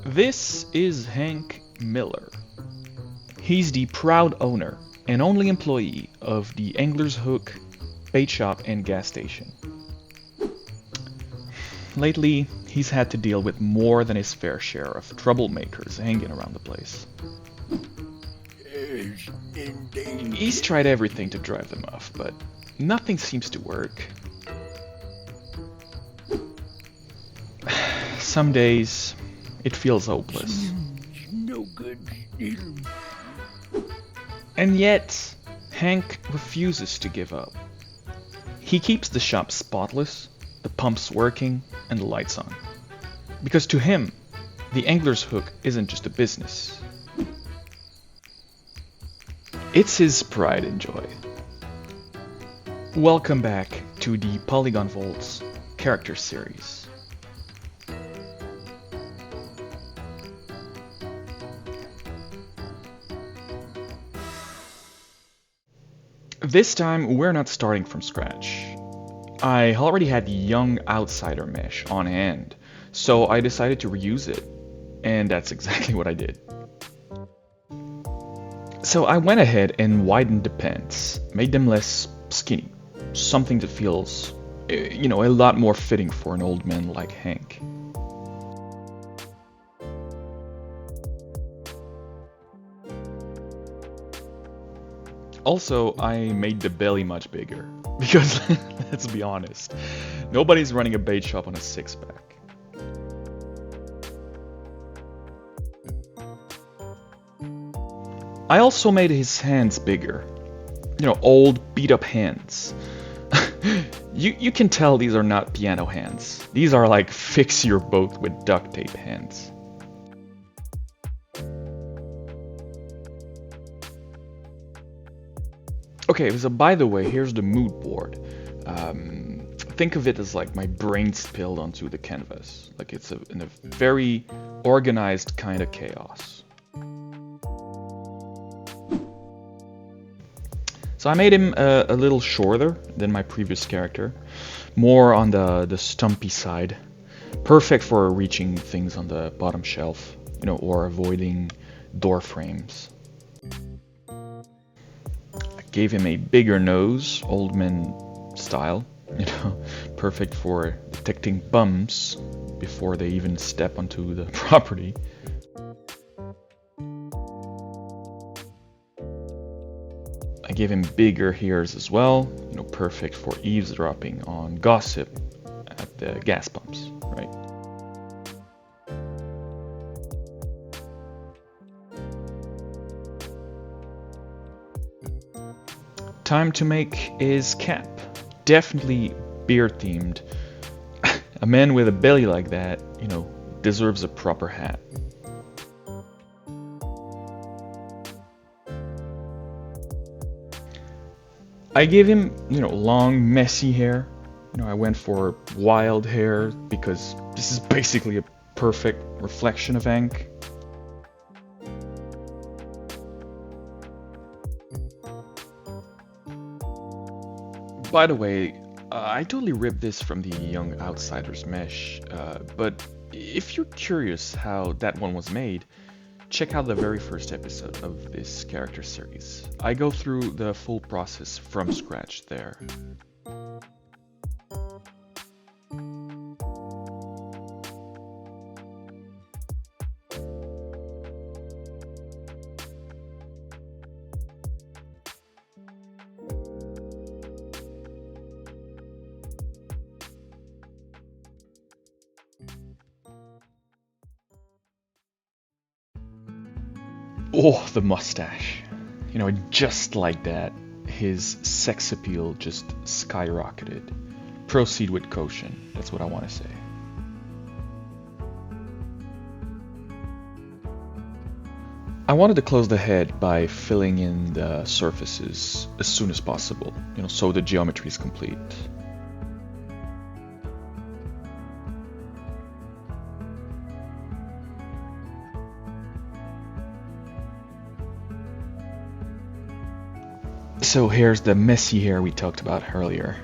This is Hank Miller. He's the proud owner and only employee of the Angler's Hook bait shop and gas station. Lately, he's had to deal with more than his fair share of troublemakers hanging around the place. He's tried everything to drive them off, but nothing seems to work. Some days, it feels hopeless. No good. And yet, Hank refuses to give up. He keeps the shop spotless, the pumps working, and the lights on. Because to him, the Angler's Hook isn't just a business. It's his pride and joy. Welcome back to the Polygon Vault's character series. This time, we're not starting from scratch. I already had the Young Outsider mesh on hand, so I decided to reuse it, and that's exactly what I did. So I went ahead and widened the pants, made them less skinny, something that feels, a lot more fitting for an old man like Hank. Also, I made the belly much bigger, because let's be honest, nobody's running a bait shop on a six-pack. I also made his hands bigger, old beat-up hands. You can tell these are not piano hands, these are like fix your boat with duct tape hands. Okay, so by the way, here's the mood board. Think of it as like my brain spilled onto the canvas. Like it's in a very organized kind of chaos. So I made him a little shorter than my previous character. More on the stumpy side. Perfect for reaching things on the bottom shelf, or avoiding door frames. Gave him a bigger nose, old man style, perfect for detecting bums before they even step onto the property. I gave him bigger ears as well, perfect for eavesdropping on gossip at the gas pumps, right? Time to make his cap. Definitely beer themed. A man with a belly like that, deserves a proper hat. I gave him, long, messy hair. I went for wild hair because this is basically a perfect reflection of Hank. By the way, I totally ripped this from the Young Outsiders mesh, but if you're curious how that one was made, check out the very first episode of this character series. I go through the full process from scratch there. Oh, the mustache. Just like that, his sex appeal just skyrocketed. Proceed with caution, that's what I want to say. I wanted to close the head by filling in the surfaces as soon as possible, so the geometry is complete. So here's the messy hair we talked about earlier.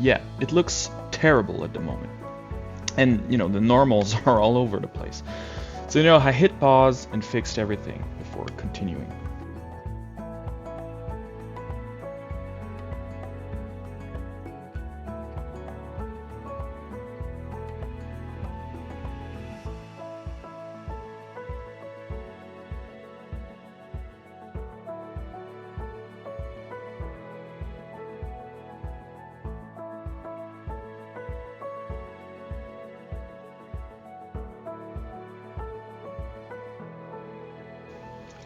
Yeah, it looks terrible at the moment. And, you know, the normals are all over the place. So, you know, I hit pause and fixed everything before continuing.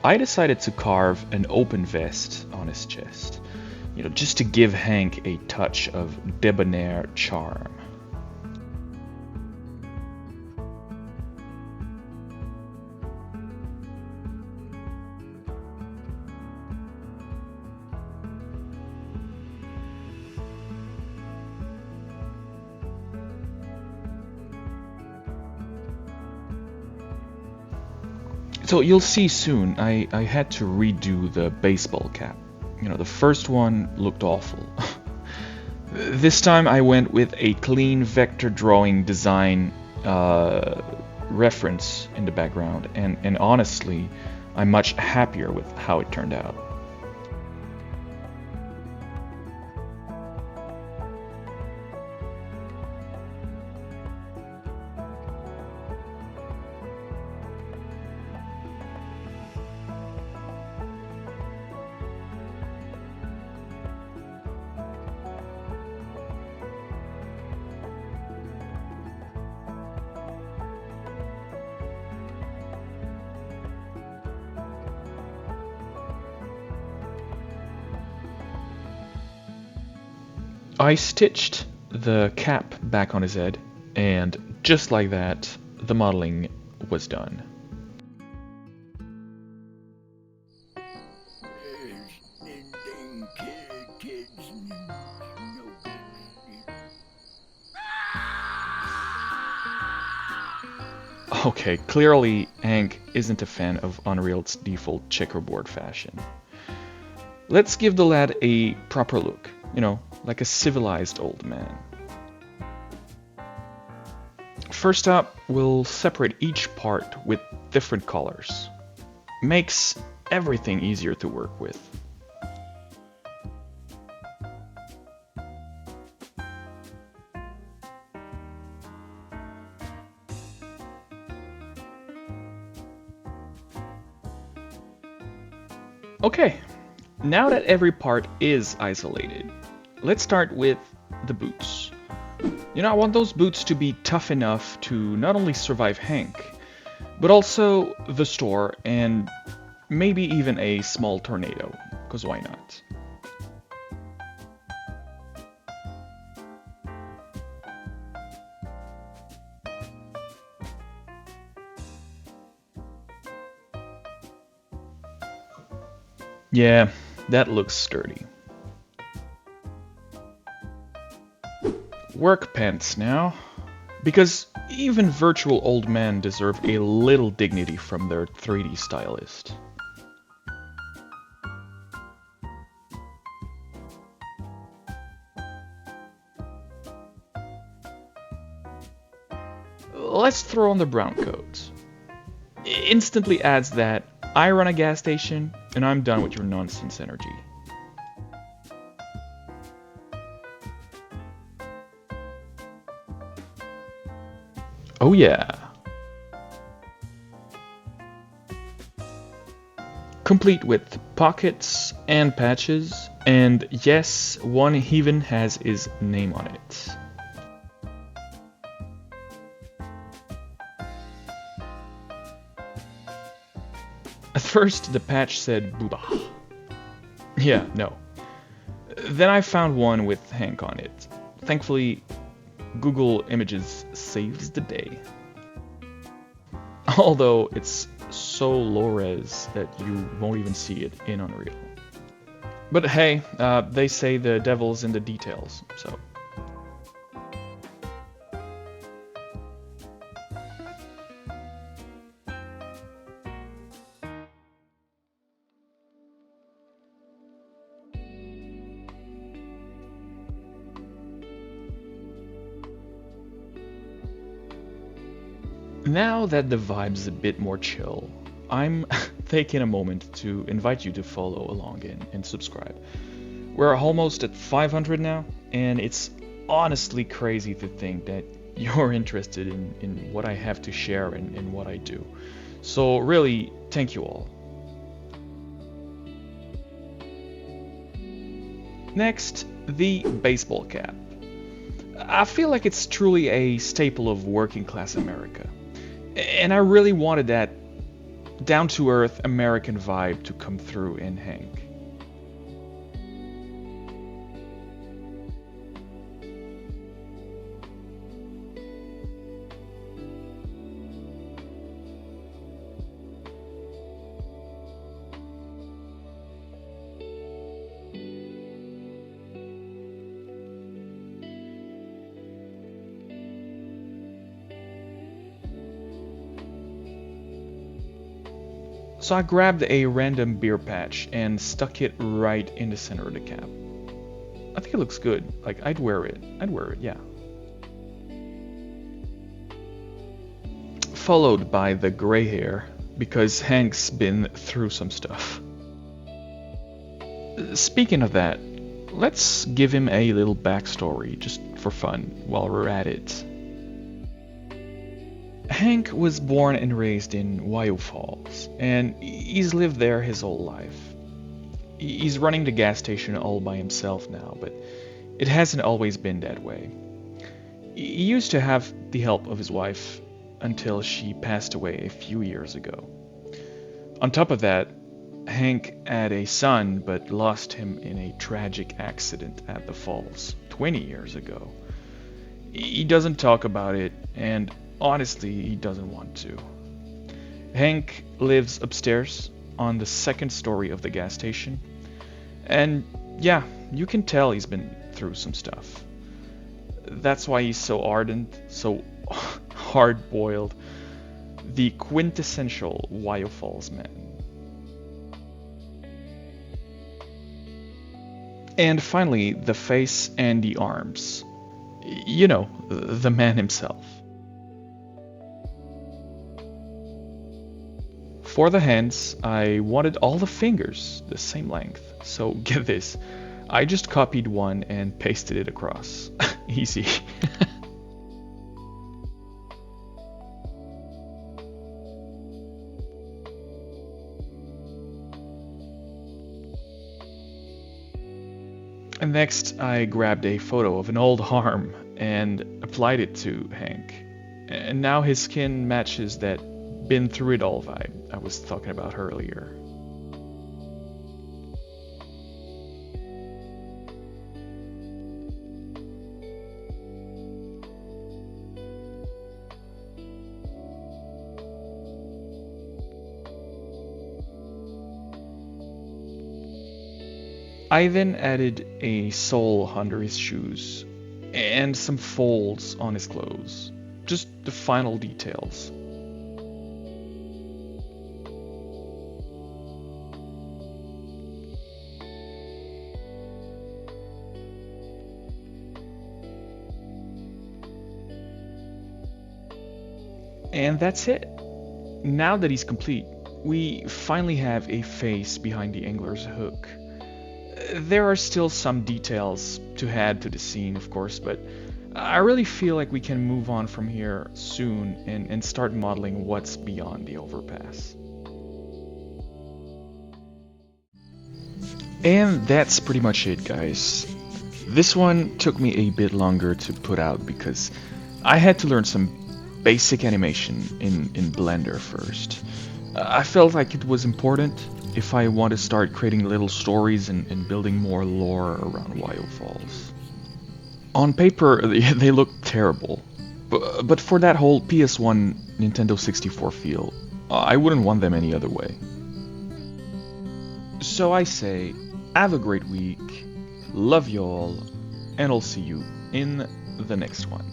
I decided to carve an open vest on his chest, you know, just to give Hank a touch of debonair charm. So you'll see soon, I had to redo the baseball cap. You know, the first one looked awful. This time I went with a clean vector drawing design reference in the background, and honestly, I'm much happier with how it turned out. I stitched the cap back on his head, and just like that, the modeling was done. Okay, clearly Hank isn't a fan of Unreal's default checkerboard fashion. Let's give the lad a proper look, you know, like a civilized old man. First up, we'll separate each part with different colors. Makes everything easier to work with. Okay, now that every part is isolated, let's start with the boots. You know, I want those boots to be tough enough to not only survive Hank, but also the store and maybe even a small tornado, because why not? Yeah, that looks sturdy. Work pants now. Because even virtual old men deserve a little dignity from their 3D stylist. Let's throw on the brown coat. Instantly adds that I run a gas station and I'm done with your nonsense energy. Oh yeah. Complete with pockets and patches, and yes, one even has his name on it. At first, the patch said Booba. Yeah, no. Then I found one with Hank on it. Thankfully, Google Images saves the day. Although it's so low res that you won't even see it in Unreal. But hey, they say the devil's in the details, so. Now that the vibe's a bit more chill, I'm taking a moment to invite you to follow along and subscribe. We're almost at 500 now, and it's honestly crazy to think that you're interested in what I have to share and what I do. So really, thank you all. Next, the baseball cap. I feel like it's truly a staple of working class America. And I really wanted that down-to-earth American vibe to come through in Hank. So I grabbed a random beer patch and stuck it right in the center of the cap. I think it looks good. Like, I'd wear it. Yeah. Followed by the gray hair, because Hank's been through some stuff. Speaking of that, let's give him a little backstory, just for fun, while we're at it. Hank was born and raised in Wiyoh Falls, and he's lived there his whole life. He's running the gas station all by himself now, but it hasn't always been that way. He used to have the help of his wife until she passed away a few years ago. On top of that, Hank had a son but lost him in a tragic accident at the falls 20 years ago. He doesn't talk about it, and honestly, he doesn't want to. Hank lives upstairs on the second story of the gas station. And yeah, you can tell he's been through some stuff. That's why he's so ardent, so hard-boiled, the quintessential Wiyoh Falls man. And finally, the face and the arms. You know, the man himself. For the hands, I wanted all the fingers the same length, so get this, I just copied one and pasted it across. Easy. And next, I grabbed a photo of an old arm and applied it to Hank. And now his skin matches that been through it all vibe I was talking about earlier. I then added a sole under his shoes and some folds on his clothes. Just the final details. And that's it. Now that he's complete, we finally have a face behind the angler's hook. There are still some details to add to the scene, of course, but I really feel like we can move on from here soon and start modeling what's beyond the overpass. And that's pretty much it, guys. This one took me a bit longer to put out because I had to learn some basic animation in Blender first. I felt like it was important if I want to start creating little stories and building more lore around Wiyoh Falls. On paper, they look terrible, but for that whole PS1 Nintendo 64 feel, I wouldn't want them any other way. So I say, have a great week, love you all, and I'll see you in the next one.